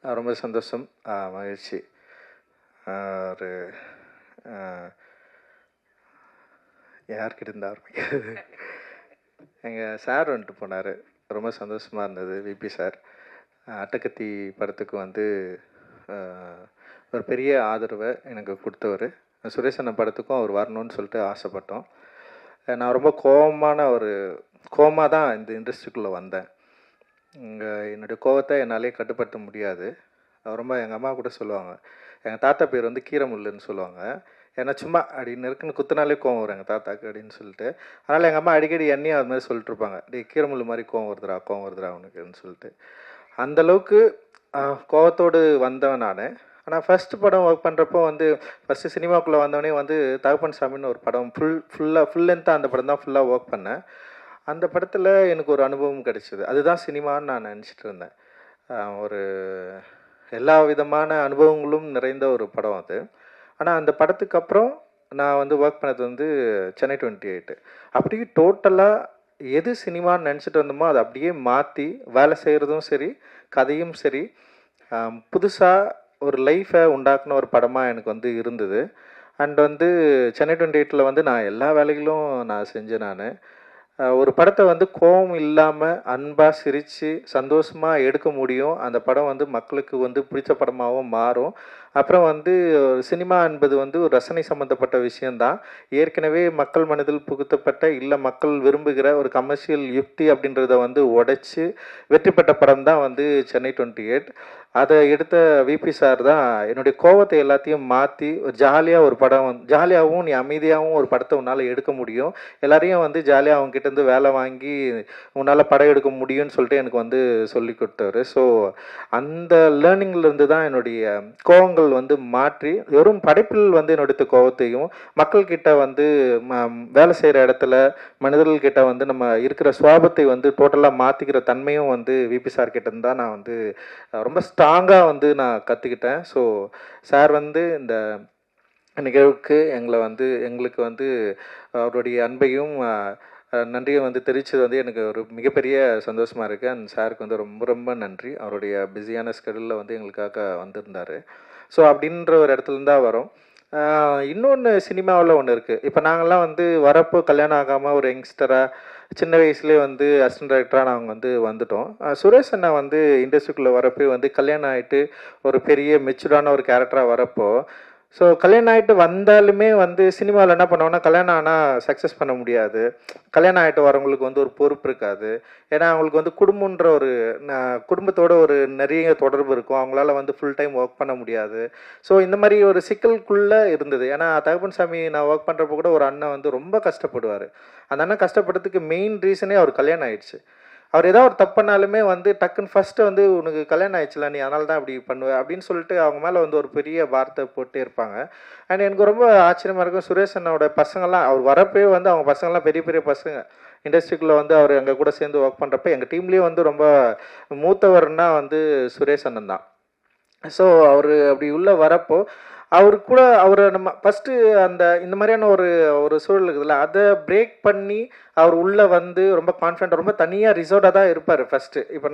ரொம்ப சந்தோஷம், மகிழ்ச்சி. ஒரு யார்கிட்ட இருந்து ஆரம்பிக்கிறது? எங்கள் சார் வந்துட்டு போனார், ரொம்ப சந்தோஷமாக இருந்தது. விபி சார் அட்டகத்தி படத்துக்கு வந்து ஒரு பெரிய ஆதரவை எனக்கு கொடுத்தவர். சுரேஷ் அண்ணன் படத்துக்கும் அவர் வரணும்னு சொல்லிட்டு ஆசைப்பட்டோம். நான் ரொம்ப கோவமாக தான் இந்த இண்டஸ்ட்ரிக்குள்ளே வந்தேன். என்னுடைய கோவத்தை என்னாலே கட்டுப்படுத்த முடியாது. ரொம்ப எங்கள் அம்மா கூட சொல்லுவாங்க, எங்கள் தாத்தா பேர் வந்து கீரமுல்லுன்னு சொல்லுவாங்க. ஏன்னா சும்மா அப்படின்னு இருக்குன்னு குத்துனாலே கோவம் வரும் எங்கள் தாத்தாக்கு அப்படின்னு சொல்லிட்டு. அதனால் எங்கள் அம்மா அடிக்கடி என்னையும் அது மாதிரி சொல்லிட்டுருப்பாங்க, கீரமுல்லு மாதிரி கோவம் வருதுடா அவனுக்குன்னு சொல்லிட்டு. அந்தளவுக்கு கோவத்தோடு வந்தவன் நான். ஆனால் ஃபஸ்ட்டு படம் ஒர்க் பண்ணுறப்போ வந்து ஃபஸ்ட்டு சினிமாவுக்குள்ளே வந்தவொடனே வந்து தகப்பன் சாமின்னு ஒரு படம் ஃபுல் லென்த்தாக அந்த படம் தான் ஃபுல்லாக ஒர்க் பண்ணேன். அந்த படத்தில் எனக்கு ஒரு அனுபவம் கிடைச்சிது. அதுதான் சினிமான்னு நான் நினச்சிட்டு இருந்தேன். ஒரு எல்லா விதமான அனுபவங்களும் நிறைந்த ஒரு படம் அது. ஆனால் அந்த படத்துக்கு அப்புறம் நான் வந்து ஒர்க் பண்ணது வந்து சென்னை 28. அப்படியே டோட்டலாக எது சினிமான்னு நினச்சிட்டு வந்தோமோ அதை அப்படியே மாற்றி வேலை செய்கிறதும் சரி, கதையும் சரி, புதுசாக ஒரு லைஃப்பை உண்டாக்குன ஒரு படமாக எனக்கு வந்து இருந்தது. அண்ட் வந்து சென்னை 28 வந்து நான் எல்லா வேலைகளும் நான் செஞ்சேன். நான் ஒரு படத்தை வந்து கோபம் இல்லாமல் அன்பாக சிரித்து சந்தோஷமாக எடுக்க முடியும். அந்த படம் வந்து மக்களுக்கு வந்து பிடிச்ச படமாகவும் மாறும். அப்புறம் வந்து சினிமா என்பது வந்து ஒரு ரசனை சம்மந்தப்பட்ட விஷயந்தான். ஏற்கனவே மக்கள் மனதில் புகுத்தப்பட்ட இல்லை மக்கள் விரும்புகிற ஒரு கமர்ஷியல் யுக்தி அப்படின்றத வந்து உடைச்சி வெற்றி பெற்ற படம் தான் வந்து சென்னை 28. அதை எடுத்த விபி சார் தான் என்னுடைய கோவத்தை எல்லாத்தையும் மாற்றி ஒரு ஜாலியாக ஒரு படம் ஜாலியாகவும் நீ அமைதியாகவும் ஒரு படத்தை உன்னால் எடுக்க முடியும், எல்லாரையும் வந்து ஜாலியாக அவங்ககிட்டேருந்து வேலை வாங்கி உன்னால் படம் எடுக்க முடியும்னு சொல்லிட்டு எனக்கு வந்து சொல்லி கொடுத்தாரு. ஸோ அந்த லேர்னிங்லேருந்து தான் என்னுடைய கோவங்கள் வந்து மாற்றி வெறும் படைப்பில் வந்து என்னுடைய கோவத்தையும் மக்கள்கிட்ட வந்து வேலை செய்கிற இடத்துல மனிதர்கள்கிட்ட வந்து நம்ம இருக்கிற சுவாபத்தை வந்து டோட்டலாக மாற்றிக்கிற தன்மையும் வந்து விபி சார் கிட்டேருந்து தான் நான் வந்து ரொம்ப ஸ்ட்ராங்காக வந்து நான் கற்றுக்கிட்டேன். ஸோ சார் வந்து இந்த நிகழ்வுக்கு எங்களுக்கு வந்து அவருடைய அன்பையும் நன்றியை வந்து தெரிவித்தது வந்து எனக்கு ஒரு மிகப்பெரிய சந்தோஷமாக இருக்குது. அந்த சாருக்கு வந்து ரொம்ப ரொம்ப நன்றி. அவருடைய பிஸியான ஸ்கெடியூலில் வந்து எங்களுக்காக வந்திருந்தார். ஸோ அப்படின்ற ஒரு இடத்துலேருந்து தான் வரோம். இன்னொன்று சினிமாவில் ஒன்று இருக்குது. இப்போ நாங்கள்லாம் வந்து வரப்போ கல்யாணம் ஆகாமல் ஒரு யங்ஸ்டராக சின்ன வயசுலேயே வந்து அசிஸ்டன்ட் டைரக்டராக நாங்கள் வந்து வந்துட்டோம். சுரேஷ் அண்ணா வந்து இண்டஸ்ட்ரிக்குள்ளே வரப்போ வந்து கல்யாணம் ஆகிட்டு ஒரு பெரிய மெச்சூர்டான ஒரு கேரக்டராக வரப்போ, ஸோ கல்யாணம் ஆகிட்டு வந்தாலுமே வந்து சினிமாவில் என்ன பண்ணுவோன்னா, கல்யாணம் ஆனால் சக்ஸஸ் பண்ண முடியாது. கல்யாணம் ஆகிட்டு வரவங்களுக்கு வந்து ஒரு பொறுப்பு இருக்காது. ஏன்னா அவங்களுக்கு வந்து குடும்பன்ற ஒரு குடும்பத்தோட ஒரு நிறைய தொடர்பு இருக்கும். அவங்களால வந்து ஃபுல் டைம் ஒர்க் பண்ண முடியாது. ஸோ இந்த மாதிரி ஒரு சிக்கலுக்குள்ளே இருந்தது. ஏன்னா தகப்பன் சாமி நான் ஒர்க் பண்ணுறப்போ கூட ஒரு அண்ணன் வந்து ரொம்ப கஷ்டப்படுவார். அந்த அண்ணன் கஷ்டப்படுறதுக்கு மெயின் ரீசனே அவர் கல்யாணம் ஆயிடுச்சு. அவர் ஏதாவது ஒரு தப்புனாலுமே வந்து டக்குன்னு ஃபஸ்ட்டு வந்து உனக்கு கல்யாணம் ஆயிடுச்சுல, நீ அதனால தான் அப்படி பண்ணுவேன் அப்படின்னு சொல்லிட்டு அவங்க மேலே வந்து ஒரு பெரிய வார்த்தை போட்டே இருப்பாங்க. அண்ட் எனக்கு ரொம்ப ஆச்சரியமாக இருக்கும், சுரேஷ் அண்ணாவோட பசங்கள்லாம் அவர் வரப்பே வந்து அவங்க பசங்கள்லாம் பெரிய பெரிய பசங்க. இண்டஸ்ட்ரிக்குள்ளே வந்து அவர் எங்கள் கூட சேர்ந்து ஒர்க் பண்ணுறப்ப எங்கள் டீம்லேயே வந்து ரொம்ப மூத்தவர்னா வந்து சுரேஷ் அண்ணன் தான். ஸோ அவர் அப்படி உள்ளே வரப்போ அவரை நம்ம ஃபஸ்ட்டு இந்த மாதிரியான ஒரு சூழல் இருக்குதுல்ல, அதை பிரேக் பண்ணி அவர் உள்ளே வந்து ரொம்ப கான்ஃபிடென்ட், ரொம்ப தனியாக ரிசர்வ்டாக தான் இருப்பார் ஃபஸ்ட்டு. இப்போ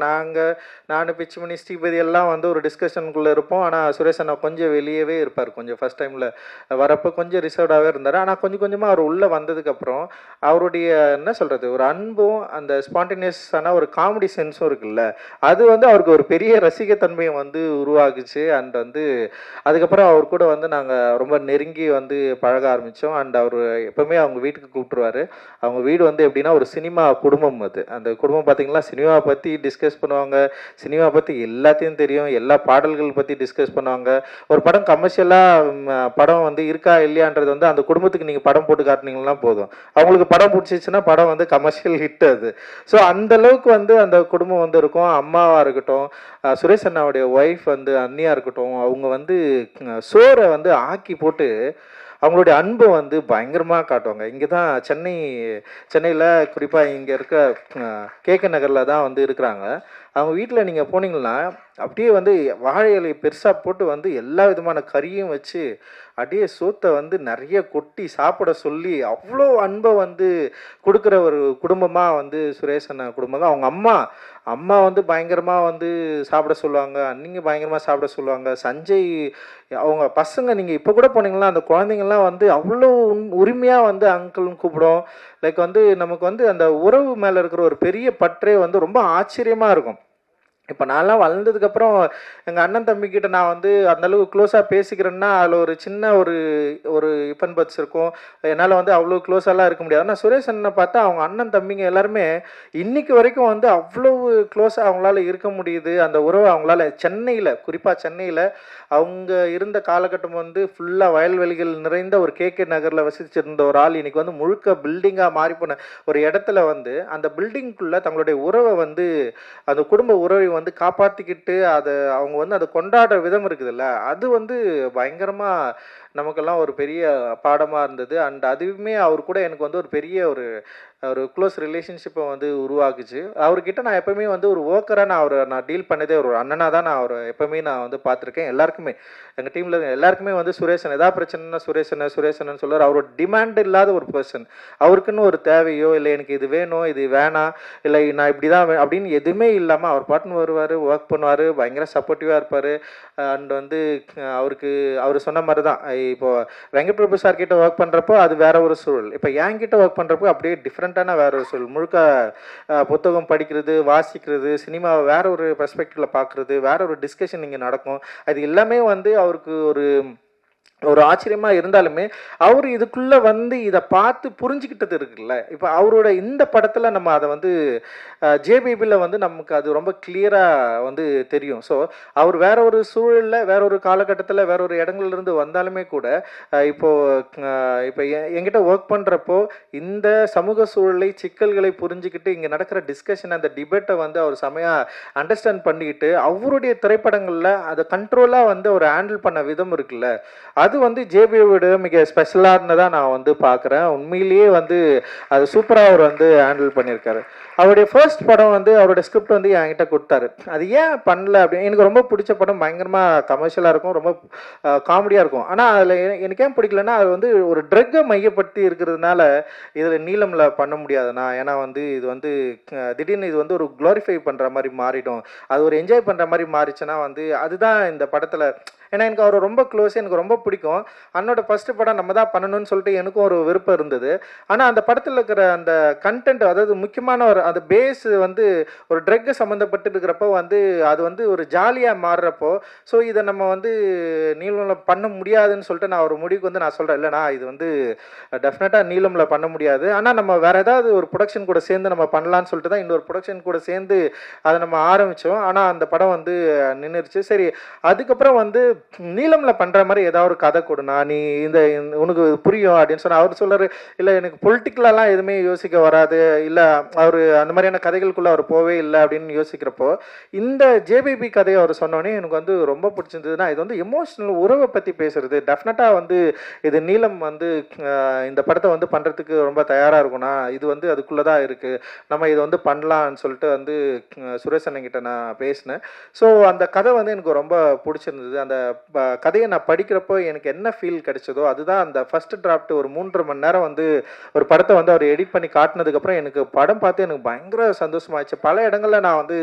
நான் பிச்சுமணி ஸ்ரீபதி எல்லாம் வந்து ஒரு டிஸ்கஷனுக்குள்ளே இருப்போம். ஆனால் சுரேஷ் அண்ணா கொஞ்சம் வெளியவே இருப்பார். கொஞ்சம் ஃபஸ்ட் டைமில் வரப்போ கொஞ்சம் ரிசர்வ்டாகவே இருந்தார். ஆனால் கொஞ்சம் கொஞ்சமாக அவர் உள்ளே வந்ததுக்கப்புறம் அவருடைய என்ன சொல்கிறது, ஒரு அன்பும் அந்த ஸ்பான்டேனியஸான ஒரு காமெடி சென்ஸும் இருக்குல்ல, அது வந்து அவருக்கு ஒரு பெரிய ரசிகத்தன்மையை வந்து உருவாகுச்சு. அண்ட் வந்து அதுக்கப்புறம் அவர் கூட வந்து நாங்கள் ரொம்ப நெருங்கி வந்து பழக ஆரம்பித்தோம். அண்ட் அவர் எப்போவுமே அவங்க வீட்டுக்கு கூப்பிட்டுருவார். அவங்க வீடு வந்து எப்படின்னா ஒரு சினிமா குடும்பம். அது அந்த குடும்பம் பார்த்திங்கன்னா சினிமா பற்றி டிஸ்கஸ் பண்ணுவாங்க, சினிமா பற்றி எல்லாத்தையும் தெரியும், எல்லா பாடல்கள் பற்றி டிஸ்கஸ் பண்ணுவாங்க. ஒரு படம் கமர்ஷியலாக படம் வந்து இருக்கா இல்லையான்றது வந்து அந்த குடும்பத்துக்கு நீங்கள் படம் போட்டு காட்டினீங்கன்னா போதும், அவங்களுக்கு படம் பிடிச்சிச்சுன்னா படம் வந்து கமர்ஷியல் ஹிட் அது. ஸோ அந்தளவுக்கு வந்து அந்த குடும்பம் வந்து இருக்கும். அம்மாவாக இருக்கட்டும், சுரேஷ் அண்ணாவுடைய ஒய்ஃப் வந்து அண்ணியாக இருக்கட்டும், அவங்க வந்து சோறை வந்து ஆக்கி போட்டு அவங்களுடைய அன்பை வந்து பயங்கரமாக காட்டுவாங்க. இங்கே தான் சென்னையில் குறிப்பாக இங்கே இருக்க கேகே நகரில் தான் வந்து இருக்கிறாங்க. அவங்க வீட்டில் நீங்கள் போனீங்கன்னா அப்படியே வந்து வாழை இலை பெருசாக போட்டு வந்து எல்லா விதமான கறியும் வச்சு அப்படியே சோத்தை வந்து நிறைய கொட்டி சாப்பிட சொல்லி அவ்வளோ அன்பை வந்து கொடுக்குற ஒரு குடும்பமாக வந்து சுரேஷ் அண்ணா குடும்பம் தான். அவங்க அம்மா வந்து பயங்கரமாக வந்து சாப்பிட சொல்லுவாங்க, அன்னிங்க பயங்கரமாக சாப்பிட சொல்லுவாங்க. சஞ்சய் அவங்க பசங்க நீங்கள் இப்போ கூட போனீங்கன்னா அந்த குழந்தைங்கள்லாம் வந்து அவ்வளோ உரிமையாக வந்து அங்கிள்னு கூப்பிடும். லைக் வந்து நமக்கு வந்து அந்த உறவு மேலே இருக்கிற ஒரு பெரிய பற்றே வந்து ரொம்ப ஆச்சரியமாக இருக்கும். இப்போ நான்லாம் வளர்ந்ததுக்கப்புறம் எங்கள் அண்ணன் தம்பிக்கிட்ட நான் வந்து அந்தளவுக்கு க்ளோஸாக பேசிக்கிறேன்னா அதில் ஒரு சின்ன ஒரு ஒரு இப்பன் பட்ஸ் இருக்கும். என்னால் வந்து அவ்வளோ க்ளோஸாலாம் இருக்க முடியாது. ஆனால் சுரேஷ் அண்ணனை பார்த்தா அவங்க அண்ணன் தம்பிங்க எல்லாருமே இன்னைக்கு வரைக்கும் வந்து அவ்வளோ க்ளோஸாக அவங்களால இருக்க முடியுது. அந்த உறவை அவங்களால சென்னையில், குறிப்பாக சென்னையில் அவங்க இருந்த காலகட்டம் வந்து ஃபுல்லாக வயல்வெளிகள் நிறைந்த ஒரு கேகே நகரில் வசிச்சிருந்த ஒரு ஆள் இன்னைக்கு வந்து முழுக்க பில்டிங்காக மாறி போன ஒரு இடத்துல வந்து அந்த பில்டிங்குள்ளே தங்களுடைய உறவை வந்து அந்த குடும்ப உறவை வந்து காப்பாற்றிக்கிட்டு அதை அவங்க வந்து அதை கொண்டாடுற விதம் இருக்குதுல்ல, அது வந்து பயங்கரமாக நமக்கெல்லாம் ஒரு பெரிய பாடமாக இருந்தது. அண்ட் அதுவுமே அவர் கூட எனக்கு வந்து ஒரு பெரிய ஒரு ஒரு க்ளோஸ் ரிலேஷன்ஷிப்பை வந்து உருவாக்குச்சு. அவர்கிட்ட நான் எப்போவுமே வந்து ஒரு ஒர்க்கராக நான் டீல் பண்ணதே ஒரு அண்ணனாக தான் நான் அவரை எப்போவுமே நான் வந்து பார்த்துருக்கேன். எல்லாருக்குமே எங்கள் டீமில் எல்லாருக்குமே வந்து சுரேஷன் எதாவது பிரச்சனைனா சுரேஷன் சொல்லுவார். அவரோட டிமாண்ட் இல்லாத ஒரு பர்சன். அவருக்குன்னு ஒரு தேவையோ இல்லை எனக்கு இது வேணும் இது வேணாம் இல்லை நான் இப்படி தான் அப்படின்னு எதுவுமே இல்லாமல் அவர் பாட்டுன்னு வருவார், ஒர்க் பண்ணுவார், பயங்கர சப்போர்ட்டிவாக இருப்பார். அண்ட் வந்து அவர் சொன்ன மாதிரி தான் இப்போது வெங்கட் பிரபு சார் கிட்ட ஒர்க் பண்ணுறப்போ அது வேற ஒரு சூழல். இப்போ என்கிட்ட ஒர்க் பண்ணுறப்போ அப்படியே டிஃப்ரெண்ட்டான வேற ஒரு சூழல். முழுக்க புத்தகம் படிக்கிறது, வாசிக்கிறது, சினிமாவை வேற ஒரு பெர்ஸ்பெக்டிவ்ல பார்க்குறது, வேற ஒரு டிஸ்கஷன் இங்கே நடக்கும். அது எல்லாமே வந்து அவருக்கு ஒரு ஆச்சரியமாக இருந்தாலுமே அவர் இதுக்குள்ளே வந்து இதை பார்த்து புரிஞ்சுக்கிட்டது இருக்குல்ல. இப்போ அவரோட இந்த படத்தில் நம்ம அதை வந்து ஜேபிபியில் வந்து நமக்கு அது ரொம்ப கிளியராக வந்து தெரியும். ஸோ அவர் வேற ஒரு சூழலில் வேற ஒரு காலகட்டத்தில் வேற ஒரு இடங்கள்லேருந்து வந்தாலுமே கூட இப்போ என்கிட்ட ஒர்க் பண்ணுறப்போ இந்த சமூக சூழலை சிக்கல்களை புரிஞ்சுக்கிட்டு இங்கே நடக்கிற டிஸ்கஷன் அந்த டிபேட்டை வந்து அவர் செமையாக அண்டர்ஸ்டாண்ட் பண்ணிக்கிட்டு அவருடைய திரைப்படங்களில் அதை கண்ட்ரோலாக வந்து அவர் ஹேண்டில் பண்ண விதம் இருக்குல்ல, அது வந்து ஜேபியோட மிக ஸ்பெஷலானதாக நான் வந்து பார்க்குறேன். உண்மையிலேயே வந்து அது சூப்பராக அவர் வந்து ஹேண்டில் பண்ணியிருக்காரு. அவருடைய ஃபர்ஸ்ட் படம் வந்து அவரோட ஸ்கிரிப்ட் வந்து என்கிட்ட கொடுத்தாரு. அது ஏன் பண்ணல அப்படின்னு எனக்கு ரொம்ப பிடிச்ச படம், பயங்கரமாக கமர்ஷியலாக இருக்கும், ரொம்ப காமெடியாக இருக்கும். ஆனால் அதில் எனக்கு ஏன் பிடிக்கலன்னா அது வந்து ஒரு ட்ரக்கை மையப்படுத்தி இருக்கிறதுனால இதில் நீளமில் பண்ண முடியாதுண்ணா. ஏன்னா வந்து இது வந்து திடீர்னு இது வந்து ஒரு க்ளோரிஃபை பண்ணுற மாதிரி மாறிடும், அது ஒரு என்ஜாய் பண்ணுற மாதிரி மாறிச்சுன்னா வந்து அதுதான் இந்த படத்தில். ஏன்னா எனக்கு அவர் ரொம்ப க்ளோஸ், எனக்கு ரொம்ப பிடிக்கும். அண்ணோட ஃபஸ்ட்டு படம் நம்ம தான் பண்ணணும்னு சொல்லிட்டு எனக்கும் ஒரு விருப்பம் இருந்தது. ஆனால் அந்த படத்தில் இருக்கிற அந்த கண்டென்ட், அதாவது முக்கியமான ஒரு அந்த பேஸ் வந்து ஒரு ட்ரக்கு சம்மந்தப்பட்டு இருக்கிறப்போ வந்து அது வந்து ஒரு ஜாலியாக மாறுறப்போ, ஸோ இதை நம்ம வந்து நீளமில் பண்ண முடியாதுன்னு சொல்லிட்டு நான் ஒரு முடிவுக்கு வந்து நான் சொல்கிறேன், இல்லைண்ணா இது வந்து டெஃபினட்டாக நீளமில் பண்ண முடியாது, ஆனால் நம்ம வேறு ஏதாவது ஒரு ப்ரொடக்ஷன் கூட சேர்ந்து நம்ம பண்ணலான்னு சொல்லிட்டு தான் இன்னொரு ப்ரொடக்ஷன் கூட சேர்ந்து அதை நம்ம ஆரம்பித்தோம். ஆனால் அந்த படம் வந்து நின்றுருச்சு. சரி, அதுக்கப்புறம் வந்து நீளமில் பண்ணுற மாதிரி ஏதாவது ஒரு கதை கொடுனா, நீ இந்த உனக்கு புரியும் அப்படின்னு சொன்னால் அவர் சொல்கிறார், இல்லை எனக்கு பொலிட்டிக்கலாலாம் எதுவுமே யோசிக்க வராது, இல்லை அவர் அந்த மாதிரியான கதைகளுக்குள்ளே அவர் போவே இல்லை அப்படின்னு யோசிக்கிறப்போ இந்த ஜேபிபி கதையை அவர் சொன்னோன்னே எனக்கு வந்து ரொம்ப பிடிச்சிருந்ததுன்னா, இது வந்து எமோஷனல் உறவை பற்றி பேசுறது. டெஃபினட்டாக வந்து இது நீளம் வந்து இந்த படத்தை வந்து பண்ணுறதுக்கு ரொம்ப தயாராக இருக்கும்னா, இது வந்து அதுக்குள்ளே தான் இருக்குது, நம்ம இதை வந்து பண்ணலான்னு சொல்லிட்டு வந்து சுரேஷ் அண்ணங்கிட்ட நான் பேசினேன். ஸோ அந்த கதை வந்து எனக்கு ரொம்ப பிடிச்சிருந்தது. அந்த கதையை நான் படிக்கிறப்போ எனக்கு என்ன ஃபீல் கிடைச்சதோ அதுதான் அந்த ஃபர்ஸ்ட் டிராஃப்ட். ஒரு 3.5 மணி நேரம் வந்து ஒரு படத்தை வந்து அவர் எடிட் பண்ணி காட்டினதுக்கப்புறம் எனக்கு படம் பார்த்து எனக்கு பயங்கர சந்தோஷமாயிடுச்சு. பல இடங்களில் நான் வந்து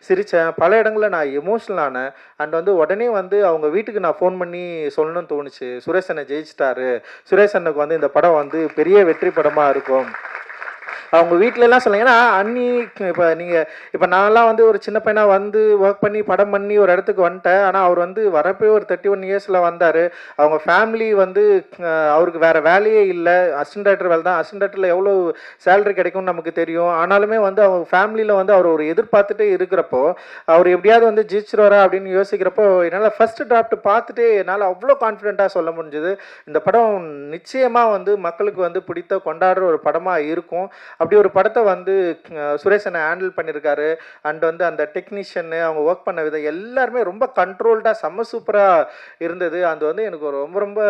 சிரித்தேன், பல இடங்களில் நான் எமோஷனல் ஆனேன். அண்ட் வந்து உடனே வந்து அவங்க வீட்டுக்கு நான் ஃபோன் பண்ணி சொல்லணும்னு தோணுச்சு, சுரேஷ் அண்ணன் ஜெயிச்சிட்டாரு, சுரேஷ் அண்ணனுக்கு வந்து இந்த படம் வந்து பெரிய வெற்றி படமாக இருக்கும். அவங்க வீட்டிலலாம் சொல்லுங்க. ஏன்னா அண்ணி இப்போ நான்லாம் வந்து ஒரு சின்ன பையனாக வந்து ஒர்க் பண்ணி படம் பண்ணி ஒரு இடத்துக்கு வந்துட்டேன். ஆனால் அவர் வந்து வரப்போ ஒரு 31 இயர்ஸில் வந்தார். அவங்க ஃபேமிலி வந்து அவருக்கு வேறு வேலையே இல்லை, அசிஸ்டன்ட் டைரக்டர் வேலை தான். அசிஸ்டன்ட் டைரக்டரில் எவ்வளோ சேலரி கிடைக்கும்னு நமக்கு தெரியும். ஆனாலுமே வந்து அவங்க ஃபேமிலியில் வந்து அவர் ஒரு எதிர்பார்த்துட்டே இருக்கிறப்போ அவர் எப்படியாவது வந்து ஜெயிச்சிருவாரா அப்படின்னு யோசிக்கிறப்போ என்னால் ஃபர்ஸ்ட் டிராஃப்ட் பார்த்துட்டு என்னால் அவ்வளோ கான்ஃபிடென்ட்டாக சொல்ல முடிஞ்சது, இந்த படம் நிச்சயமாக வந்து மக்களுக்கு வந்து பிடித்த கொண்டாடுற ஒரு படமாக இருக்கும். அப்படி ஒரு படத்தை வந்து சுரேஷ் அண்ணன் ஹேண்டில் பண்ணியிருக்காரு. அண்ட் வந்து அந்த டெக்னீஷியனு அவங்க ஒர்க் பண்ண விதம் எல்லாருமே ரொம்ப கண்ட்ரோல்டாக செம்ம சூப்பராக இருந்தது. அது வந்து எனக்கு ரொம்ப ரொம்ப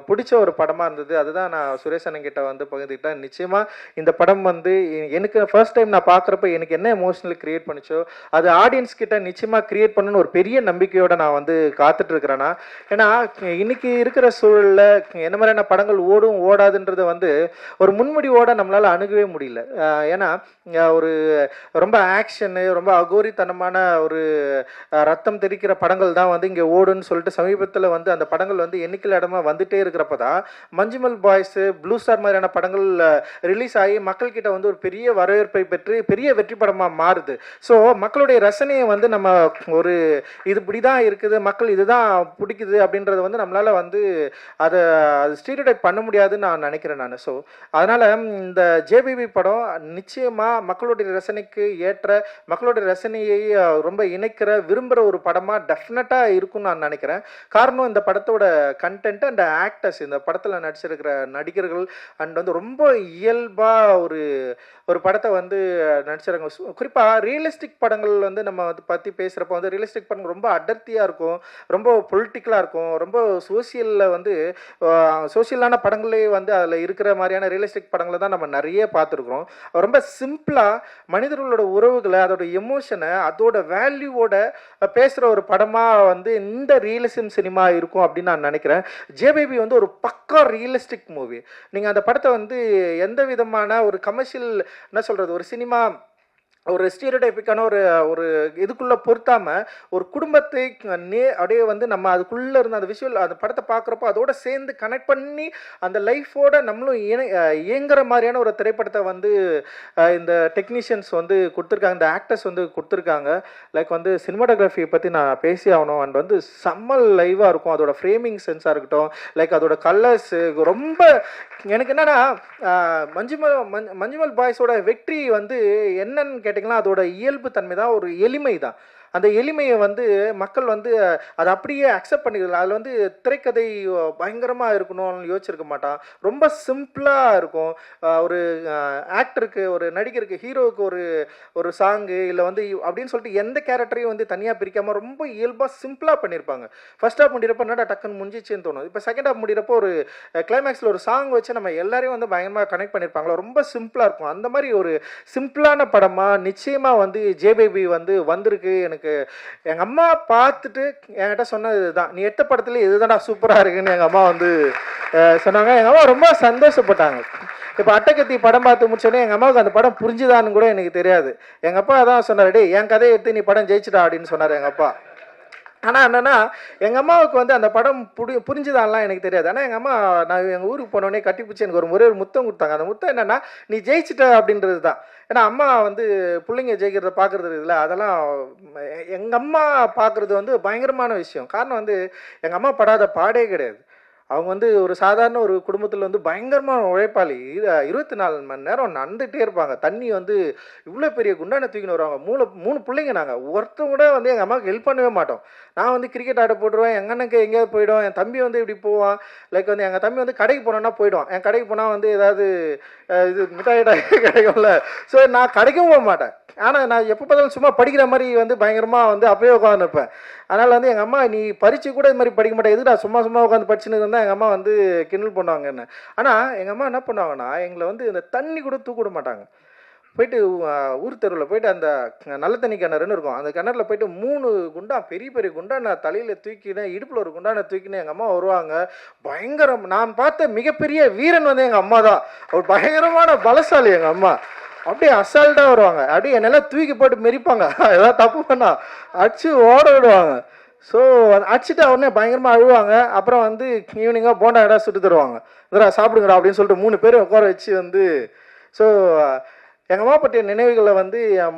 பிடிச்ச ஒரு படமாக இருந்தது. அதுதான் நான் சுரேஷ் அண்ணன் கிட்ட வந்து பகிர்ந்துக்கிட்டேன். நிச்சயமாக இந்த படம் வந்து எனக்கு ஃபர்ஸ்ட் டைம் நான் பார்க்குறப்ப எனக்கு என்ன எமோஷனல் கிரியேட் பண்ணிச்சோ அது ஆடியன்ஸ் கிட்ட நிச்சயமாக கிரியேட் பண்ணணும்னு ஒரு பெரிய நம்பிக்கையோடு நான் வந்து காத்துட்டு இருக்கிறேன்னா. ஏன்னா இன்னைக்கு இருக்கிற சூழலில் என்ன மாதிரியான படங்கள் ஓடும் ஓடாதுன்றதை வந்து ஒரு முன்முடிவோடு நம்மளால் அணுகவே முடியல. ஏன்னா ஒரு ரொம்ப ஆக்ஷனு, ரொம்ப அகோரித்தனமான ஒரு ரத்தம் தெரிக்கிற படங்கள் தான் வந்து இங்கே ஓடுன்னு சொல்லிட்டு சமீபத்தில் வந்து அந்த படங்கள் வந்து எண்ணிக்கையில் இடமா வந்துட்டே இருக்கிறப்ப தான் மஞ்சுமல் பாய்ஸு, ப்ளூ ஸ்டார் மாதிரியான படங்கள் ரிலீஸ் ஆகி மக்கள்கிட்ட வந்து ஒரு பெரிய வரவேற்பை பெற்று பெரிய வெற்றி படமாக மாறுது. ஸோ மக்களுடைய ரசனையை வந்து நம்ம ஒரு இது இப்படி தான் இருக்குது, மக்கள் இதுதான் பிடிக்குது அப்படின்றத வந்து நம்மளால் வந்து அது ஸ்டீரியோடைப் பண்ண முடியாதுன்னு நான் நினைக்கிறேன் நான். ஸோ அதனால் இந்த ஜேபிபி படம் நிச்சயமாக மக்களுடைய ரசனைக்கு ஏற்ற, மக்களுடைய ரசனையை ரொம்ப இணைக்கிற, விரும்புகிற ஒரு படமாக டெஃபினட்டாக இருக்கும்னு நான் நினைக்கிறேன். காரணம் இந்த படத்தோட கண்டென்ட் அண்ட் ஆக்டர்ஸ், இந்த படத்தில் நடிச்சிருக்கிற நடிகர்கள் அண்ட் வந்து ரொம்ப இயல்பாக ஒரு படத்தை வந்து நடிச்சிருக்காங்க. குறிப்பாக ரியலிஸ்டிக் படங்கள் வந்து நம்ம வந்து பற்றி பேசுகிறப்ப வந்து ரியலிஸ்டிக் படங்கள் ரொம்ப அடர்த்தியாக இருக்கும், ரொம்ப பொலிட்டிக்கலாக இருக்கும், ரொம்ப சோசியலில் வந்து சோசியலான படங்களே வந்து அதில் இருக்கிற மாதிரியான ரியலிஸ்டிக் படங்களை தான் நம்ம நிறைய பார்த்துருக்குறோம். ரொம்ப சிம்பிளாக மனிதர்களோட உறவுகளை, அதோட எமோஷனை, அதோட வேல்யூவோட பேசுகிற ஒரு படமாக வந்து இந்த ரியலிசம் சினிமா இருக்கும் அப்படின்னு நான் நினைக்கிறேன். ஜேபிபி வந்து ஒரு பக்கா ரியலிஸ்டிக் மூவி. நீங்கள் அந்த படத்தை வந்து எந்த விதமான ஒரு கமர்ஷியல் என்ன சொல்கிறது, ஒரு சினிமா ஒரு ஸ்டீரியோடைப்பிக்கான ஒரு இதுக்குள்ளே பொருத்தாமல் ஒரு குடும்பத்தை அப்படியே வந்து நம்ம அதுக்குள்ளே இருந்த அந்த விஷுவல் அந்த படத்தை பார்க்குறப்போ அதோட சேர்ந்து கனெக்ட் பண்ணி அந்த லைஃபோட நம்மளும் இயங்குற மாதிரியான ஒரு திரைப்படத்தை வந்து இந்த டெக்னீஷியன்ஸ் வந்து கொடுத்துருக்காங்க, இந்த ஆக்டர்ஸ் வந்து கொடுத்துருக்காங்க. லைக் வந்து சினிமாட்டோகிராஃபியை பற்றி நான் பேசி ஆகணும். அண்ட் வந்து செம்ம லைவாக இருக்கும், அதோட ஃப்ரேமிங் சென்ஸாக இருக்கட்டும், லைக் அதோட கலர்ஸு ரொம்ப எனக்கு என்னென்னா மஞ்சுமல் பாய்ஸோட வெற்றி வந்து என்னன்னு கேட்டிங்கன்னா அதோட இயல்பு தன்மை தான், ஒரு எளிமை தான். அந்த எளிமையை வந்து மக்கள் வந்து அதை அப்படியே அக்செப்ட் பண்ணிக்கலாம். அதில் வந்து திரைக்கதை பயங்கரமாக இருக்கணும்னு யோசிச்சிருக்க மாட்டான், ரொம்ப சிம்பிளாக இருக்கும். ஒரு ஆக்டருக்கு, ஒரு நடிகருக்கு, ஹீரோவுக்கு ஒரு சாங்கு இல்லை வந்து அப்படின்னு சொல்லிட்டு எந்த கேரக்டரையும் வந்து தனியாக பிரிக்காமல் ரொம்ப இயல்பாக சிம்பிளாக பண்ணியிருப்பாங்க. ஃபர்ஸ்ட் ஹாஃப் முடிகிறப்ப என்னடா டக்குன்னு முடிஞ்சிச்சுன்னு தோணும். இப்போ செகண்ட் ஹாஃப் முடிகிறப்போ ஒரு கிளைமேக்ஸில் ஒரு சாங் வச்சு நம்ம எல்லாரையும் வந்து பயங்கரமாக கனெக்ட் பண்ணியிருப்பாங்களா, ரொம்ப சிம்பிளாக இருக்கும். அந்த மாதிரி ஒரு சிம்பிளான படமாக நிச்சயமாக வந்து ஜேபிபி வந்து வந்திருக்கு. எனக்கு எங்கள் அம்மா பார்த்துட்டு என்கிட்ட சொன்னது இதுதான், நீ எட்ட படத்துல இதுதான்டா சூப்பராக இருக்குன்னு எங்கள் அம்மா வந்து சொன்னாங்க. எங்கள் அம்மா ரொம்ப சந்தோஷப்பட்டாங்க. இப்போ அட்டகத்தி படம் பார்த்து முடிச்சோடனே எங்கள் அம்மாவுக்கு அந்த படம் புரிஞ்சுதான்னு கூட எனக்கு தெரியாது. எங்கள் அப்பா அதான் சொன்னார், டே என் கதையை எடுத்து நீ படம் ஜெயிச்சிட்டா அப்படின்னு சொன்னார் எங்கள் அப்பா. ஆனால் என்னென்னா எங்கள் அம்மாவுக்கு வந்து அந்த படம் புரிஞ்சுதான்லாம் எனக்கு தெரியாது. ஆனால் எங்கள் அம்மா நான் எங்கள் ஊருக்கு போனோடனே கட்டிப்பிடிச்சி எனக்கு ஒரே ஒரு முத்தம் கொடுத்தாங்க. அந்த முத்தம் என்னென்னா நீ ஜெயிச்சிட்ட அப்படின்றது தான். ஏன்னா அம்மா வந்து பிள்ளைங்க ஜெயிக்கிறத பார்க்குறது இல்லை, அதெல்லாம் எங்கள் அம்மா பார்க்குறது வந்து பயங்கரமான விஷயம். காரணம் வந்து எங்கள் அம்மா படாத பாடே கிடையாது. அவங்க வந்து ஒரு சாதாரண ஒரு குடும்பத்தில் வந்து பயங்கரமான உழைப்பாளி. 24 மணி நேரம் நடந்துகிட்டே இருப்பாங்க. தண்ணி வந்து இவ்வளோ பெரிய குண்டான தூக்கின்னு வருவாங்க. 3 பிள்ளைங்க நாங்கள், ஒருத்தர் கூட வந்து எங்கள் அம்மாவுக்கு ஹெல்ப் பண்ணவே மாட்டோம். நான் வந்து கிரிக்கெட் ஆட போட்டுருவேன், எங்கள் அண்ணனுக்கு எங்கேயாவது போயிடும், என் தம்பி வந்து இப்படி போவான். லைக் வந்து எங்கள் தம்பி வந்து கடைக்கு போனோன்னா போயிடுவான். என் கடைக்கு போனால் வந்து ஏதாவது இது மிட்டாயிடா கிடைக்கும்ல. ஸோ நான் கடைக்கும் போக மாட்டேன். ஆனால் நான் எப்போ பார்த்தாலும் சும்மா படிக்கிற மாதிரி வந்து பயங்கரமாக வந்து அப்போயே உட்காந்து இருப்பேன். அதனால் வந்து எங்கள் அம்மா நீ பரிச்சு கூட இது மாதிரி படிக்க மாட்டேன், எதுடா சும்மா உட்காந்து படிச்சுன்னு இருந்தால் எங்கள் அம்மா வந்து கிண்டல் பண்ணுவாங்க என்ன. ஆனால் எங்கள் அம்மா என்ன பண்ணுவாங்கன்னா எங்களை வந்து இந்த தண்ணி கூட தூக்கிட மாட்டாங்க. போயிட்டு ஊர் தெருவில் போயிட்டு அந்த நல்ல தண்ணி கிணறுன்னு இருக்கும், அந்த கிணறுல போயிட்டு 3 குண்டா பெரிய பெரிய குண்டா நான் தலையில் தூக்கினேன், இடுப்பில் ஒரு குண்டான தூக்கினேன். எங்கள் அம்மா வருவாங்க. பயங்கரம், நான் பார்த்த மிகப்பெரிய வீரன் வந்து எங்கள் அம்மா தான். ஒரு பயங்கரமான பலசாலி எங்கள் அம்மா. அப்படியே அசால்ட்டாக வருவாங்க, அப்படியே என்னெல்லாம் தூக்கி போட்டு மெரிப்பாங்க. ஏதாவது தப்பு பண்ணா அடிச்சு ஓட விடுவாங்க. ஸோ அடிச்சுட்டு உடனே பயங்கரமாக அழுவாங்க. அப்புறம் வந்து ஈவினிங்காக போண்டா இடம் சுட்டு தருவாங்க, இதரா சாப்பிடுங்கடா அப்படின்னு சொல்லிட்டு 3 பேர் உட்கார வச்சு வந்து. ஸோ எங்கள் அம்மா பற்றிய நினைவுகளை வந்து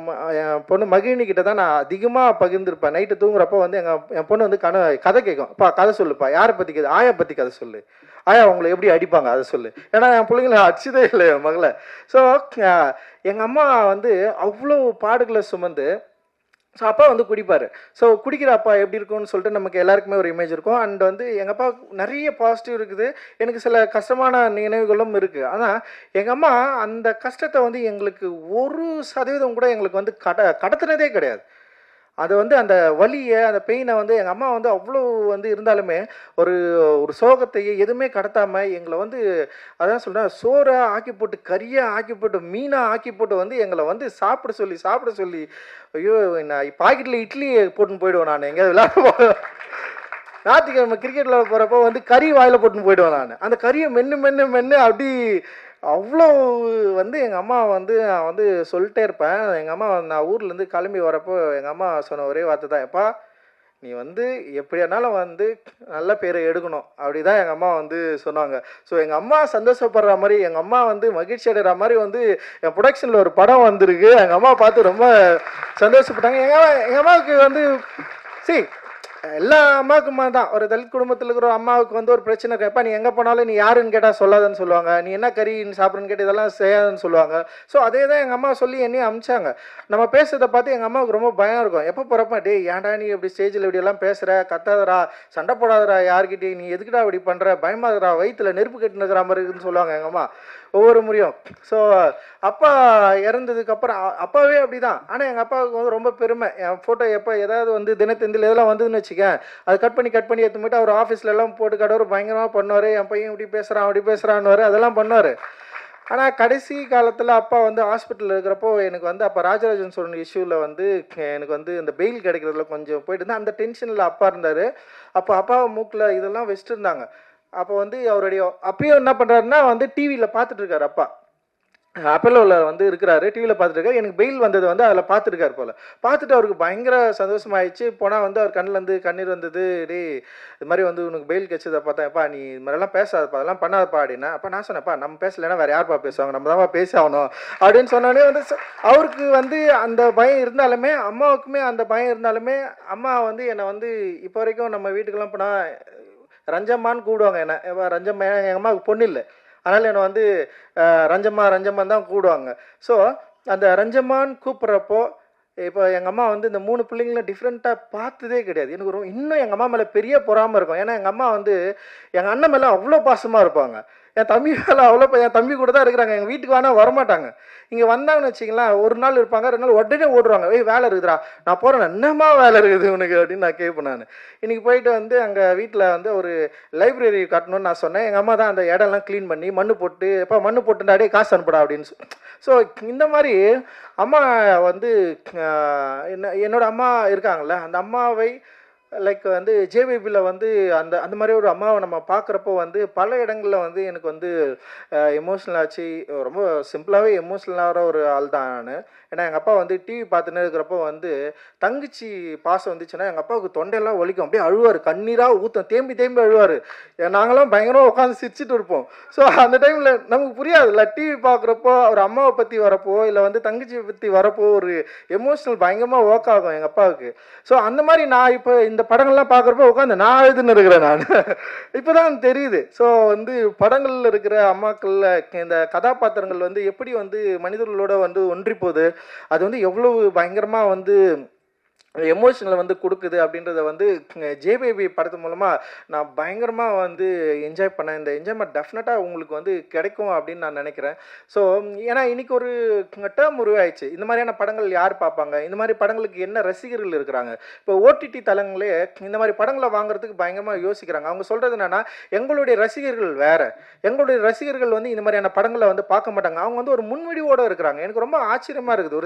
என் பொண்ணு மகிழினிக்கிட்ட தான் நான் அதிகமாக பகிர்ந்துருப்பேன். நைட்டு தூங்குறப்போ வந்து என் பொண்ணு வந்து கதை கேட்கும், அப்பா கதை சொல்லுப்பா, யாரை பற்றி கதை, ஆயா பற்றி கதை சொல்லு, ஆயா அவங்களை எப்படி அடிப்பாங்க அதை சொல்லு. ஏன்னா என் பிள்ளைங்களை அடிச்சதே இல்லை என் மகளை. ஸோ எங்கள் அம்மா வந்து அவ்வளோ பாடுகளை சுமந்து. ஸோ அப்பா வந்து குடிப்பார். ஸோ குடிக்கிற அப்பா எப்படி இருக்கும்னு சொல்லிட்டு நமக்கு எல்லாருக்குமே ஒரு இமேஜ் இருக்கும். அண்ட் வந்து எங்கள் அப்பா நிறைய பாசிட்டிவ் இருக்குது, எனக்கு சில கஷ்டமான நினைவுகளும் இருக்குது. ஆனால் எங்கள் அம்மா அந்த கஷ்டத்தை வந்து எங்களுக்கு 1% கூட எங்களுக்கு வந்து கடத்துனதே கிடையாது. அது வந்து அந்த வலியை, அந்த பெயினை வந்து எங்கள் அம்மா வந்து அவ்வளோ வந்து இருந்தாலுமே ஒரு சோகத்தையே எதுவுமே கடத்தாமல் எங்களை வந்து அதான் சொல்கிறேன், சோறாக ஆக்கி போட்டு, கறியாக ஆக்கி போட்டு, மீனாக ஆக்கி போட்டு வந்து எங்களை வந்து சாப்பிட சொல்லி ஐயோ நான் பாக்கெட்டில் இட்லி போட்டுன்னு போயிடுவேன். நான் எங்கேயாவது விளையாட ஞாயிற்றுக்கிழமை கிரிக்கெட்டில் போகிறப்போ வந்து கறி வாயில் போட்டுன்னு போயிடுவேன். நான் அந்த கறியை மென்று அப்படி அவ்வளோ வந்து எங்கள் அம்மா வந்து நான் வந்து சொல்லிட்டே இருப்பேன். எங்கள் அம்மா நான் ஊர்லேருந்து கிளம்பி வரப்போ எங்கள் அம்மா சொன்ன ஒரே வார்த்தை தான், எப்பா நீ வந்து எப்படியானாலும் வந்து நல்ல பேரை எடுக்கணும் அப்படி தான் எங்கள் அம்மா வந்து சொன்னாங்க. ஸோ எங்கள் அம்மா சந்தோஷப்படுற மாதிரி, எங்கள் அம்மா வந்து மகிழ்ச்சி அடைகிற மாதிரி வந்து என் ப்ரொடக்ஷனில் ஒரு படம் வந்திருக்கு. எங்கள் அம்மா பார்த்து ரொம்ப சந்தோஷப்பட்டாங்க. எங்கள் அம்மாவுக்கு வந்து சரி எல்லா அம்மாவுக்குமா தான், ஒரு தலித் குடும்பத்தில் இருக்கிற அம்மாவுக்கு வந்து ஒரு பிரச்சனை இருக்கப்பா, நீ எங்கே போனாலும் நீ யாருன்னு கேட்டால் சொல்லாதன்னு சொல்லுவாங்க, நீ என்ன கறி சாப்பிட்றன்னு கேட்டு இதெல்லாம் செய்யாதுன்னு சொல்லுவாங்க. ஸோ அதே தான் எங்கள் அம்மா சொல்லி என்னையும் அமிச்சாங்க. நம்ம பேசுறதை பார்த்து எங்கள் அம்மாவுக்கு ரொம்ப பயம் இருக்கும். எப்போ போகிறப்ப டே ஏன்டா நீ இப்படி ஸ்டேஜில் இப்படியெல்லாம் பேசுகிற, கத்தாதரா, சண்டை போடாதரா, யார்கிட்டே நீ எதுக்குடா இப்படி பண்ணுற, பயமாதரா, வயிற்றுல நெருப்பு கட்டின்னு இருக்கிற மாதிரி இருக்குன்னு சொல்லுவாங்க எங்கள் அம்மா ஒவ்வொரு முறையும். ஸோ அப்பா இறந்ததுக்கப்புறம் அப்பாவே அப்படி தான். ஆனால் எங்கள் அப்பாவுக்கு வந்து ரொம்ப பெருமை. என் ஃபோட்டோ எப்போ ஏதாவது வந்து தினத்தந்தில் இதெல்லாம் வந்ததுன்னு வச்சுக்கேன், அது கட் பண்ணி எடுத்து போய்ட்டு அவர் ஆஃபீஸ்ல எல்லாம் போட்டு கடவுள் பயங்கரமாக பண்ணுவார். என் பையன் இப்படி பேசுகிறான் அப்படி பேசுகிறான்னு அதெல்லாம் பண்ணுவார். ஆனால் கடைசி காலத்தில் அப்பா வந்து ஹாஸ்பிட்டலில் இருக்கிறப்போ எனக்கு வந்து அப்போ ராஜராஜன் சொன்ன இஷ்யூவில் வந்து எனக்கு வந்து இந்த பெயில் கிடைக்கிறதுல கொஞ்சம் போயிட்டு இருந்தேன். அந்த டென்ஷனில் அப்பா இருந்தார். அப்போ அப்பா மூக்கில் இதெல்லாம் வச்சுட்டு இருந்தாங்க. அப்போ வந்து அவருடைய அப்பயும் என்ன பண்ணுறாருன்னா வந்து டிவியில் பார்த்துட்டு இருக்காரு. அப்பா அப்பல்லோவில் வந்து இருக்கிறாரு, டிவியில் பார்த்துட்டு இருக்காரு. எனக்கு பெயில் வந்தது வந்து அதில் பார்த்துருக்காரு போல். பார்த்துட்டு அவருக்கு பயங்கர சந்தோஷமாயிடுச்சு. போனால் வந்து அவர் கண்ணிலேருந்து கண்ணீர் வந்தது. டே இது மாதிரி வந்து உனக்கு பெயில் கிடைச்சதை பார்த்தேன்ப்பா, நீ இது மாதிரிலாம் பேசாதப்பா, அதெல்லாம் பண்ணாதப்பா அப்படின்னா. அப்போ நான் சொன்னேன்ப்பா நம்ம பேசலைன்னா வேறு யார்ப்பா பேசுவாங்க, நம்ம தான்ப்பா பேசி ஆகணும் அப்படின்னு சொன்னோடனே வந்து அவருக்கு வந்து அந்த பயம் இருந்தாலுமே, அம்மாவுக்குமே அந்த பயம் இருந்தாலுமே, அம்மா வந்து என்னை வந்து இப்போ வரைக்கும் நம்ம வீட்டுக்கெல்லாம் போனால் ரஞ்சம்மான்னு கூப்பிடுவாங்க. என்ன ரஞ்சம்மா, எங்கள் அம்மாவுக்கு பொண்ணு இல்லை, அதனால் என்னை வந்து ரஞ்சம்மான்னு தான் கூப்பிடுவாங்க. ஸோ அந்த ரஞ்சம்மான்னு கூப்பிட்றப்போ இப்போ எங்கள் அம்மா வந்து இந்த 3 பிள்ளைங்களும் டிஃப்ரெண்ட்டாக பார்த்ததே கிடையாது. எனக்கு இன்னும் எங்கள் அம்மா மேலே பெரிய பொறாமல் இருக்கும். ஏன்னா எங்கள் அம்மா வந்து எங்கள் அண்ணன் மேலே அவ்வளோ பாசமாக இருப்பாங்க. என் தம்பி மேலே அவ்வளோ, என் தம்பி கூட தான் இருக்கிறாங்க. எங்கள் வீட்டுக்கு வேணால் வரமாட்டாங்க. இங்கே வந்தாங்கன்னு வச்சிங்களேன், ஒரு நாள் இருப்பாங்க, 2 நாள் உடனே ஓடுவாங்க. வேலை இருக்குதுடா, நான் போகிறேன், என்னம்மா வேலை இருக்குது உனக்கு அப்படின்னு நான் கேட்பேன். நான் இன்றைக்கி போயிட்டு வந்து அங்கே வீட்டில் வந்து ஒரு லைப்ரரி கட்டணும்னு நான் சொன்னேன். எங்கள் அம்மா தான் அந்த இடம்லாம் க்ளீன் பண்ணி மண்ணு போட்டு, எப்போ மண்ணு போட்டுட்டாடே காசு அனுப்புடா அப்படின்னு. ஸோ இந்த மாதிரி அம்மா வந்து என்னோட அம்மா இருக்காங்கள்ல, அந்த அம்மாவை லைக் வந்து ஜேபிபியில் வந்து அந்த மாதிரி ஒரு அம்மாவை நம்ம பார்க்குறப்போ வந்து பல இடங்களில் வந்து எனக்கு வந்து எமோஷ்னல் ஆச்சு. ரொம்ப சிம்பிளாகவே எமோஷ்னலாகிற ஒரு ஆள் தான் நான். ஏன்னா எங்கள் அப்பா வந்து டிவி பார்த்துன்னு இருக்கிறப்போ வந்து தங்கச்சி பாசம் வந்துச்சுன்னா எங்கள் அப்பாவுக்கு தொண்டையெல்லாம் ஒலிக்கும், அப்படியே அழுவார், கண்ணீராக ஊற்றும், தேம்பி அழுவார். நாங்களாம் பயங்கரமாக உட்காந்து சிரிச்சுட்டு இருப்போம். ஸோ அந்த டைமில் நமக்கு புரியாது இல்லை, டிவி பார்க்குறப்போ ஒரு அம்மாவை பற்றி வரப்போ இல்லை வந்து தங்கச்சியை பற்றி வரப்போ ஒரு எமோஷ்னல் பயங்கரமாக ஒர்க் ஆகும் எங்கள் அப்பாவுக்கு. ஸோ அந்த மாதிரி நான் இப்போ இந்த படங்கள்லாம் பார்க்குறப்போ உட்காந்து நான் எழுதுன்னு இருக்கிறேன் நான். இப்போ தான் தெரியுது. ஸோ வந்து படங்களில் இருக்கிற அம்மாக்களில் இந்த கதாபாத்திரங்கள் வந்து எப்படி வந்து மனிதர்களோட வந்து ஒன்றி போகுது, அது வந்து எவ்வளவு பயங்கரமாக வந்து எமோஷனலை வந்து கொடுக்குது அப்படின்றத வந்து ஜேபேபி படத்து மூலமாக நான் பயங்கரமாக வந்து என்ஜாய் பண்ணேன். இந்த என்ஜாய்மெண்ட் டெஃபினட்டாக உங்களுக்கு வந்து கிடைக்கும் அப்படின்னு நான் நினைக்கிறேன். ஸோ ஏன்னா இன்றைக்கி ஒரு டேர்ம் உருவாயிடுச்சு, இந்த மாதிரியான படங்கள் யார் பார்ப்பாங்க, இந்த மாதிரி படங்களுக்கு என்ன ரசிகர்கள் இருக்கிறாங்க. இப்போ ஓடிடி தளங்களே இந்த மாதிரி படங்களை வாங்குறதுக்கு பயங்கரமாக யோசிக்கிறாங்க. அவங்க சொல்கிறது என்னென்னா, எங்களுடைய ரசிகர்கள் வேறு, எங்களுடைய ரசிகர்கள் வந்து இந்த மாதிரியான படங்களை வந்து பார்க்க மாட்டாங்க, அவங்க வந்து ஒரு முன்முடிவோடு இருக்கிறாங்க. எனக்கு ரொம்ப ஆச்சரியமாக இருக்குது.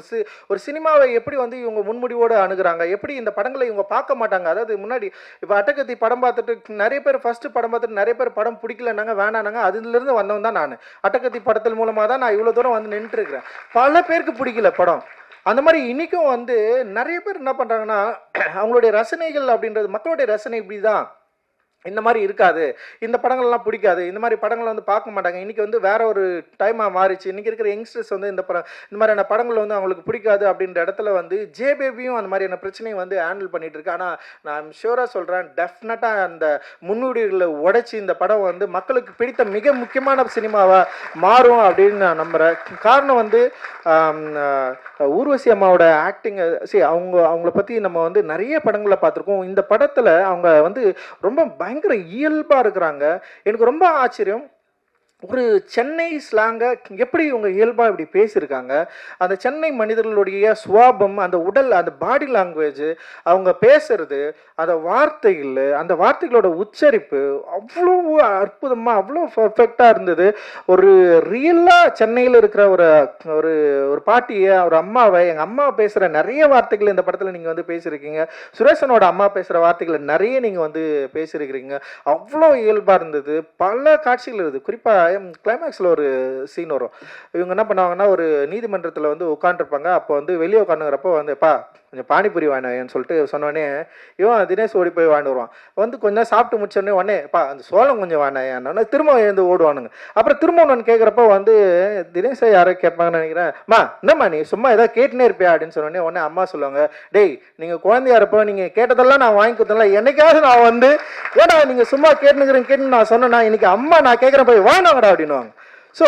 ஒரு சினிமாவை எப்படி வந்து இவங்க முன்முடிவோடு அணுகிறாங்க, எப்படி இந்த படங்களை இவங்க பார்க்க மாட்டாங்க. அதாவது முன்னாடி இப்போ அட்டகத்தி படம் பார்த்துட்டு நிறைய பேர் ஃபர்ஸ்ட் படம் பார்த்துட்டு நிறைய பேர் படம் பிடிக்கலன்னாங்க, வேணானாங்க. அதுலேருந்து வந்தவன் தான் நான். அட்டகத்தி படத்தின் மூலமாக தான் நான் இவ்வளோ தூரம் வந்து நின்றுட்டு இருக்கிறேன். பல பேருக்கு பிடிக்கல படம். அந்த மாதிரி இன்றைக்கும் வந்து நிறைய பேர் என்ன பண்ணுறாங்கன்னா, அவங்களுடைய ரசனைகள் அப்படின்றது, மக்களுடைய ரசனை இப்படி தான், இந்த மாதிரி இருக்காது, இந்த படங்கள்லாம் பிடிக்காது, இந்த மாதிரி படங்களை வந்து பார்க்க மாட்டாங்க. இன்றைக்கி வந்து வேற ஒரு டைமாக மாறிச்சு. இன்றைக்கி இருக்கிற யங்ஸ்டர்ஸ் வந்து இந்த மாதிரியான படங்கள் வந்து அவங்களுக்கு பிடிக்காது அப்படின்ற இடத்துல வந்து ஜேபேபியும் அந்த மாதிரியான பிரச்சனையை வந்து ஹேண்டில் பண்ணிட்டு இருக்கு. ஆனால் நான் ஷூராக சொல்கிறேன், டெஃபினட்டாக அந்த முன்னுரிகளை உடைச்சி இந்த படம் வந்து மக்களுக்கு பிடித்த மிக முக்கியமான சினிமாவாக மாறும் அப்படின்னு நான் நம்புகிறேன். காரணம் வந்து ஊர்வசி அம்மாவோட ஆக்டிங். சரி, அவங்கள பற்றி நம்ம வந்து நிறைய படங்களை பார்த்துருக்கோம். இந்த படத்தில் அவங்க வந்து ரொம்ப பயங்கர இயல்பாக இருக்கிறாங்க. எனக்கு ரொம்ப ஆச்சரியம், ஒரு சென்னை ஸ்லாங்கை எப்படி இவங்க இயல்பாக இப்படி பேசியிருக்காங்க. அந்த சென்னை மனிதர்களுடைய சுவாபம், அந்த உடல், அந்த பாடி லாங்குவேஜ், அவங்க பேசுறது, அந்த வார்த்தைகள், அந்த வார்த்தைகளோட உச்சரிப்பு அவ்வளோ அற்புதமாக, அவ்வளோ பர்ஃபெக்டாக இருந்தது. ஒரு ரியலாக சென்னையில் இருக்கிற ஒரு ஒரு ஒரு பாட்டியை, ஒரு அம்மாவை, எங்கள் அம்மா பேசுகிற நிறைய வார்த்தைகள் இந்த படத்தில் நீங்கள் வந்து பேசியிருக்கீங்க. சுரேஷனோட அம்மா பேசுகிற வார்த்தைகளை நிறைய நீங்கள் வந்து பேசியிருக்கிறீங்க. அவ்வளோ இயல்பாக இருந்தது. பல காட்சிகள் இருக்குது. குறிப்பாக கிளைமேக்ஸில் ஒரு சீன் வரும். இவங்க என்ன பண்ணுவாங்கன்னா, ஒரு நீதிமன்றத்தில் வந்து உட்காந்துருப்பாங்க. அப்போ வந்து வெளியே உட்காந்துங்கிறப்போ வந்து கொஞ்சம் பானிபூரி வாங்கினேன்னு சொல்லிட்டு சொன்னோடனே இவன் தினேஷ் ஓடி போய் வாங்கிட்டு வருவான். வந்து கொஞ்சம் சாப்பிட்டு முடிச்சோடனே உடனே அந்த சோளம் கொஞ்சம் வாங்கினேன் திரும்ப எழுந்து ஓடுவானுங்க. அப்புறம் திரும்ப ஒன்று கேட்குறப்ப வந்து தினேஷை யாரோ கேட்பாங்கன்னு நினைக்கிறேன். என்னம்மா நீ சும்மா ஏதாவது கேட்டுனே இருப்பியா அப்படின்னு சொன்னோடனே உடனே அம்மா சொல்லுவாங்க, டேய் நீங்கள் குழந்தையா இருப்போ நீங்கள் கேட்டதெல்லாம் நான் வாங்கி கொடுத்தல, என்னைக்காவது நான் வந்து ஏடா நீங்கள் சும்மா கேட்டுன்னு நான் சொன்னேன்னா இன்னைக்கு அம்மா நான் கேட்குறேன் போய் வாங்கினாங்கடா அப்படின்னுவாங்க. ஸோ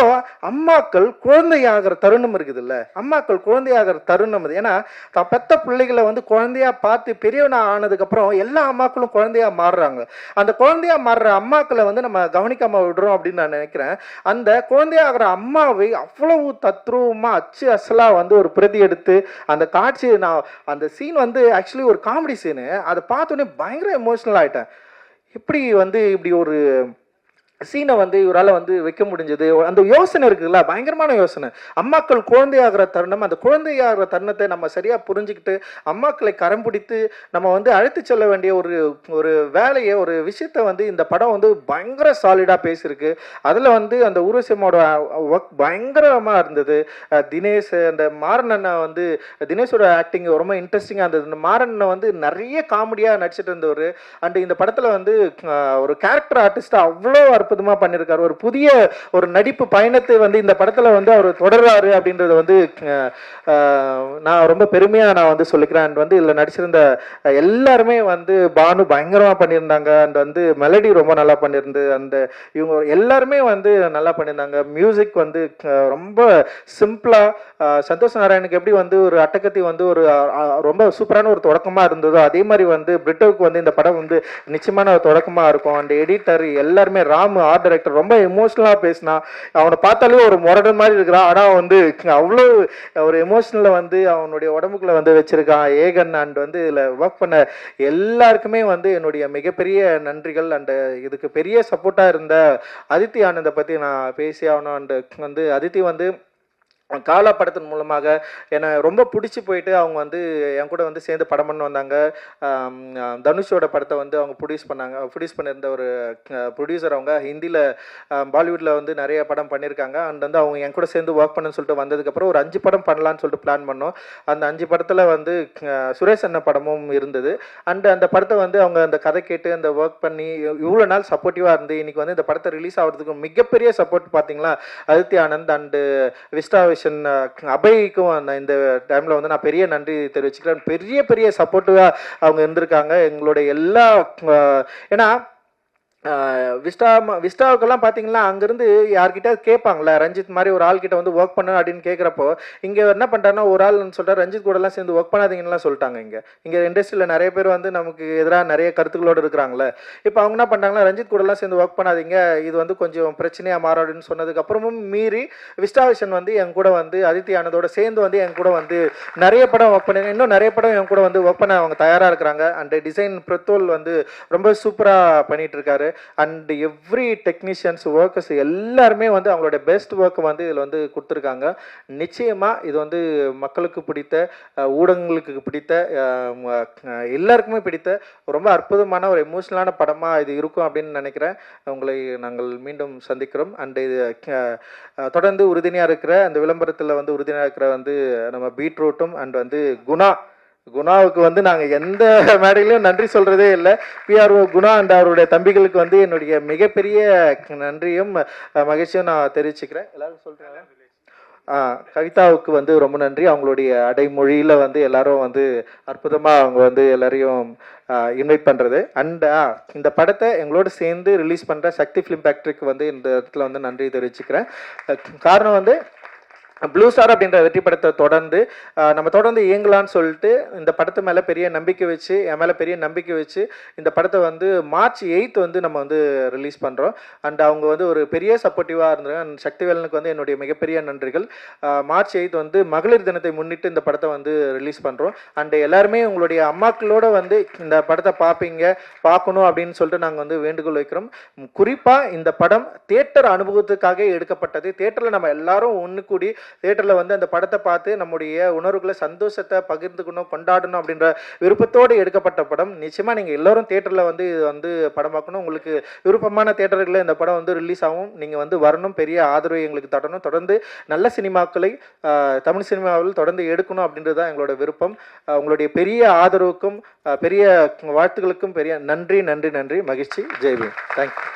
அம்மாக்கள் குழந்தையாகிற தருணம் இருக்குது இல்லை, அம்மாக்கள் குழந்தையாகிற தருணம் அது. ஏன்னா தான் பெத்த பிள்ளைகளை வந்து குழந்தையா பார்த்து பெரியவனா ஆனதுக்கப்புறம் எல்லா அம்மாக்களும் குழந்தையா மாறுறாங்க. அந்த குழந்தையா மாறுற அம்மாக்களை வந்து நம்ம கவனிக்காம விடுறோம் அப்படின்னு நான் நினைக்கிறேன். அந்த குழந்தையாகிற அம்மாவை அவ்வளவு தத்ரூபமா அச்சு அசலா வந்து ஒரு பிரதி எடுத்து அந்த காட்சி, நான் அந்த சீன் வந்து ஆக்சுவலி ஒரு காமெடி சீனு, அதை பார்த்தோன்னே பயங்கர எமோஷனல் ஆகிட்டேன். எப்படி வந்து இப்படி ஒரு சீனை வந்து இவரால் வந்து வைக்க முடிஞ்சது, அந்த யோசனை இருக்குல்ல, பயங்கரமான யோசனை. அம்மாக்கள் குழந்தையாகிற தருணம், அந்த குழந்தையாகிற தருணத்தை நம்ம சரியாக புரிஞ்சுக்கிட்டு அம்மாக்களை கரம் பிடித்து நம்ம வந்து அழைத்து செல்ல வேண்டிய ஒரு வேலையை, ஒரு விஷயத்த வந்து இந்த படம் வந்து பயங்கர சாலிடாக பேசியிருக்கு. அதில் வந்து அந்த ஊர்வசியமோட ஒர்க் பயங்கரமாக இருந்தது. தினேஷ், அந்த மாறனண்ணா வந்து தினேஷோட ஆக்டிங் ரொம்ப இன்ட்ரெஸ்டிங்காக இருந்தது. இந்த மாறனண்ணா வந்து நிறைய காமெடியாக நடிச்சிட்டு இருந்தவர். அண்ட் இந்த படத்தில் வந்து ஒரு கேரக்டர் ஆர்டிஸ்டாக அவ்வளோ அற்புதமா பண்ணியிருக்காரு. ஒரு புதிய ஒரு நடிப்பு பயணத்தை வந்து இந்த படத்துல வந்து அவர் தொடர்றாரு அப்படின்றத வந்து நான் ரொம்ப பெருமையா நான் வந்து சொல்லிக்கிறேன். அண்ட் வந்து இதுல நடிச்சிருந்த எல்லாருமே வந்து பானு பயங்கரமா பண்ணியிருந்தாங்க. அண்ட் வந்து மெலடி ரொம்ப நல்லா பண்ணியிருந்து, அந்த இவங்க எல்லாருமே வந்து நல்லா பண்ணியிருந்தாங்க. மியூசிக் வந்து ரொம்ப சிம்பிளா, சந்தோஷ் நாராயணுக்கு எப்படி வந்து ஒரு அட்டகத்தி வந்து ஒரு ரொம்ப சூப்பரான ஒரு தொடக்கமா இருந்ததோ அதே மாதிரி வந்து பிரிட்டோவுக்கு வந்து இந்த படம் வந்து நிச்சயமான ஒரு தொடக்கமா இருக்கும். அண்ட் எடிட்டர் எல்லாருமே, ராம் ஆர்ட் டைரக்டர் ரொம்ப எமோஷனலாக பேசினா, அவனை பார்த்தாலே ஒரு முரடன் மாதிரி இருக்கிறான், ஆனால் வந்து அவ்வளோ ஒரு எமோஷனலை வந்து அவனுடைய உடம்புக்குள்ள வந்து வச்சிருக்கான் ஏகன். அண்ட் வந்து இதில் ஒர்க் பண்ண எல்லாருக்குமே வந்து என்னுடைய மிகப்பெரிய நன்றிகள். அண்ட் இதுக்கு பெரிய சப்போர்ட்டாக இருந்த அதித்தி ஆனந்தை பற்றி நான் பேசி ஆகணும். அண்ட் வந்து அதித்தி வந்து காலா படத்தின் மூலமாக என்னை ரொம்ப பிடிச்சி போயிட்டு அவங்க வந்து என் கூட வந்து சேர்ந்து படம் பண்ண வந்தாங்க. தனுஷோட படத்தை வந்து அவங்க ப்ரொடியூஸ் பண்ணியிருந்த ஒரு ப்ரொடியூசர். அவங்க ஹிந்தியில் பாலிவுட்டில் வந்து நிறைய படம் பண்ணியிருக்காங்க. அண்ட் வந்து அவங்க என் கூட சேர்ந்து ஒர்க் பண்ணுன்னு சொல்லிட்டு வந்ததுக்கப்புறம் ஒரு 5 படம் பண்ணலான்னு சொல்லிட்டு பிளான் பண்ணோம். அந்த 5 படத்தில் வந்து சுரேஷ் அண்ணன் படமும் இருந்தது. அண்ட் அந்த படத்தை வந்து அவங்க அந்த கதை கேட்டு அந்த ஒர்க் பண்ணி இவ்வளோ நாள் சப்போர்ட்டிவாக இருந்து இன்னைக்கு வந்து இந்த படத்தை ரிலீஸ் ஆகிறதுக்கு மிகப்பெரிய சப்போர்ட் பார்த்தீங்களா அதித்தி ஆனந்த் அண்டு விஸ்டா அபய்க்கும் இந்த டைம்ல வந்து நான் பெரிய நன்றி தெரிவிச்சுக்கிறேன். பெரிய சப்போர்ட்டிவா அவங்க இருந்திருக்காங்க எங்களுடைய எல்லா, ஏன்னா விஸ்டாவுக்கெல்லாம் பார்த்தீங்கன்னா அங்கேருந்து யார்கிட்ட கேட்பாங்களே, ரஞ்சித் மாதிரி ஒரு ஆள்கிட்ட வந்து ஒர்க் பண்ண அப்படின்னு கேட்குறப்போ இங்கே என்ன பண்ணுறாங்கன்னா ஒரு ஆள்னு சொல்லிட்டு ரஞ்சித் கூடலாம் சேர்ந்து ஒர்க் பண்ணாதீங்கன்னு சொல்லிட்டாங்க. இங்கே இண்டஸ்ட்ரியில் நிறைய பேர் வந்து நமக்கு எதிராக நிறைய கருத்துக்களோடு இருக்கிறாங்களே. இப்போ அவங்க என்ன பண்ணுறாங்கன்னா ரஞ்சித் கூடலாம் சேர்ந்து ஒர்க் பண்ணாதீங்க, இது வந்து கொஞ்சம் பிரச்சனையாக மாறும் அப்படின்னு சொன்னதுக்கப்புறமும் மீறி விஸ்டாவிஷன் வந்து என் கூட வந்து அதித்தி ஆனதோட சேர்ந்து வந்து என் கூட வந்து நிறைய படம் ஒர்க் பண்ணி இன்னும் நிறைய படம் என் கூட வந்து ஒர்க் பண்ண அவங்க தயாராக இருக்கிறாங்க. அண்ட் டிசைன் பிரத்தோல் வந்து ரொம்ப சூப்பராக பண்ணிட்டு இருக்காரு. அண்ட் எவ்ரி டெக்னீஷியன்ஸ் ஒர்க்கர்ஸ் எல்லாருமே வந்து அவங்களோட பெஸ்ட் ஒர்க்கை வந்து இதில் வந்து கொடுத்துருக்காங்க. நிச்சயமாக இது வந்து மக்களுக்கு பிடித்த, ஊடகங்களுக்கு பிடித்த, எல்லாருக்குமே பிடித்த ரொம்ப அற்புதமான ஒரு எமோஷனலான படமாக இது இருக்கும் அப்படின்னு நினைக்கிறேன். உங்களை நாங்கள் மீண்டும் சந்திக்கிறோம். அண்ட் இது தொடர்ந்து உறுதுணையாக இருக்கிற அந்த விளம்பரத்தில் வந்து உறுதுணையாக இருக்கிற வந்து நம்ம பீட்ரூட்டும் அண்ட் வந்து குணாவுக்கு வந்து நாங்கள் எந்த மேடையிலையும் நன்றி சொல்கிறதே இல்லை. பிஆர்ஓ குணா அண்ட் அவருடைய தம்பிகளுக்கு வந்து என்னுடைய மிகப்பெரிய நன்றியும் மகிழ்ச்சியும் நான் தெரிவிச்சுக்கிறேன். எல்லாரும் சொல்கிறாங்க. கவிதாவுக்கு வந்து ரொம்ப நன்றி. அவங்களுடைய அடைமொழியில் வந்து எல்லாரும் வந்து அற்புதமாக அவங்க வந்து எல்லாரையும் இன்வைட் பண்ணுறது. அண்ட் இந்த படத்தை எங்களோடு சேர்ந்து ரிலீஸ் பண்ணுற சக்தி ஃபிலிம் ஃபேக்ட்ரிக்கு வந்து இந்த இடத்துல வந்து நன்றி தெரிவிச்சுக்கிறேன். காரணம் வந்து ப்ளூ ஸ்டார் அப்படின்ற வெற்றி படத்தை நம்ம தொடர்ந்து இயங்கலான்னு சொல்லிட்டு இந்த படத்து மேலே பெரிய நம்பிக்கை வச்சு, என் மேலே பெரிய நம்பிக்கை வச்சு இந்த படத்தை வந்து மார்ச் 8 வந்து நம்ம வந்து ரிலீஸ் பண்ணுறோம். அண்ட் அவங்க வந்து ஒரு பெரிய சப்போர்ட்டிவாக இருந்தாங்க. அண்ட் சக்திவேலனுக்கு வந்து என்னுடைய மிகப்பெரிய நன்றிகள். மார்ச் 8 வந்து மகளிர் தினத்தை முன்னிட்டு இந்த படத்தை வந்து ரிலீஸ் பண்ணுறோம். அண்ட் எல்லாருமே உங்களுடைய அம்மாக்களோட வந்து இந்த படத்தை பார்க்கணும் அப்படின்னு சொல்லிட்டு நாங்கள் வந்து வேண்டுகோள் வைக்கிறோம். குறிப்பாக இந்த படம் தியேட்டர் அனுபவத்துக்காக எடுக்கப்பட்டது. தியேட்டரில் நம்ம எல்லாரும் ஒன்று கூடி தியேட்டரில் வந்து அந்த படத்தை பார்த்து நம்முடைய உணர்வுகளை சந்தோஷத்தை பகிர்ந்துக்கணும் கொண்டாடணும் அப்படின்ற விருப்பத்தோடு எடுக்கப்பட்ட படம். நிச்சயமாக நீங்கள் எல்லோரும் தியேட்டரில் வந்து இது வந்து படம் பார்க்கணும். உங்களுக்கு விருப்பமான தியேட்டர்களில் இந்த படம் வந்து ரிலீஸ் ஆகும். நீங்கள் வந்து வரணும், பெரிய ஆதரவை எங்களுக்கு தரணும், தொடர்ந்து நல்ல சினிமாக்களை தமிழ் சினிமாவில் தொடர்ந்து எடுக்கணும் அப்படின்றது தான் எங்களோட விருப்பம். உங்களுடைய பெரிய ஆதரவுக்கும் பெரிய வாழ்த்துக்களுக்கும் பெரிய நன்றி நன்றி நன்றி. மகிழ்ச்சி. ஜெய் பீம். தேங்க்யூ.